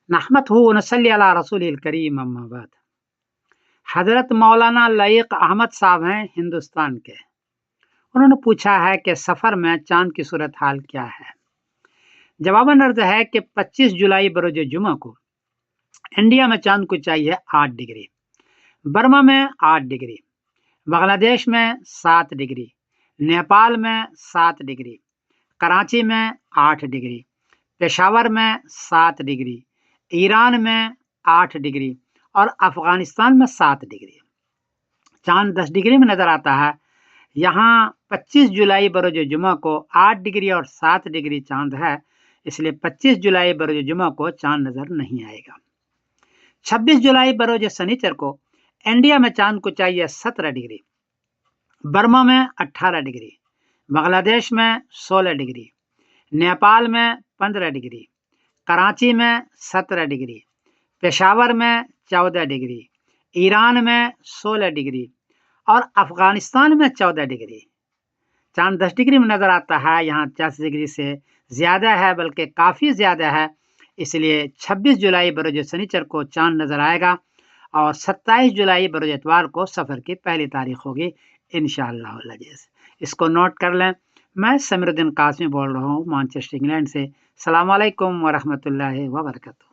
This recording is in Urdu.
نحمدہ ونصلی علی رسول الکریم اما بعد۔ حضرت مولانا لائق احمد صاحب ہیں ہندوستان کے۔ انہوں نے پوچھا ہے کہ سفر میں چاند کی صورتحال کیا ہے؟ جواباً عرض ہے کہ 25 جولائی بروز جمعہ کو انڈیا میں چاند کو چاہیے 8 ڈگری، برما میں 8 ڈگری، بنگلہ دیش میں 7 ڈگری، نیپال میں 7 ڈگری، کراچی میں 8 ڈگری، پشاور میں 7 ڈگری، ایران میں 8 ڈگری اور افغانستان میں 7 ڈگری۔ چاند 10 ڈگری میں نظر آتا ہے۔ یہاں 25 جولائی بروز جمعہ کو 8 ڈگری اور 7 ڈگری چاند ہے، اس لیے 25 جولائی بروز جمعہ کو چاند نظر نہیں آئے گا۔ 26 جولائی بروز سنیچر کو انڈیا میں چاند کو چاہیے 17 ڈگری، برما میں 18 ڈگری، بنگلہ دیش میں 16 ڈگری، نیپال میں 15 ڈگری، کراچی میں 17 ڈگری، پشاور میں 14 ڈگری، ایران میں 16 ڈگری اور افغانستان میں 14 ڈگری۔ چاند 10 ڈگری میں نظر آتا ہے، یہاں 40 ڈگری سے زیادہ ہے، بلکہ کافی زیادہ ہے، اس لیے 26 جولائی بروز سنیچر کو چاند نظر آئے گا اور 27 جولائی بروز اتوار کو سفر کی پہلی تاریخ ہوگی انشاءاللہ العزیز۔ اس کو نوٹ کر لیں۔ میں سمیر الدین قاسمی بول رہا ہوں مانچسٹر انگلینڈ سے۔ السلام علیکم ورحمۃ اللہ وبرکاتہ۔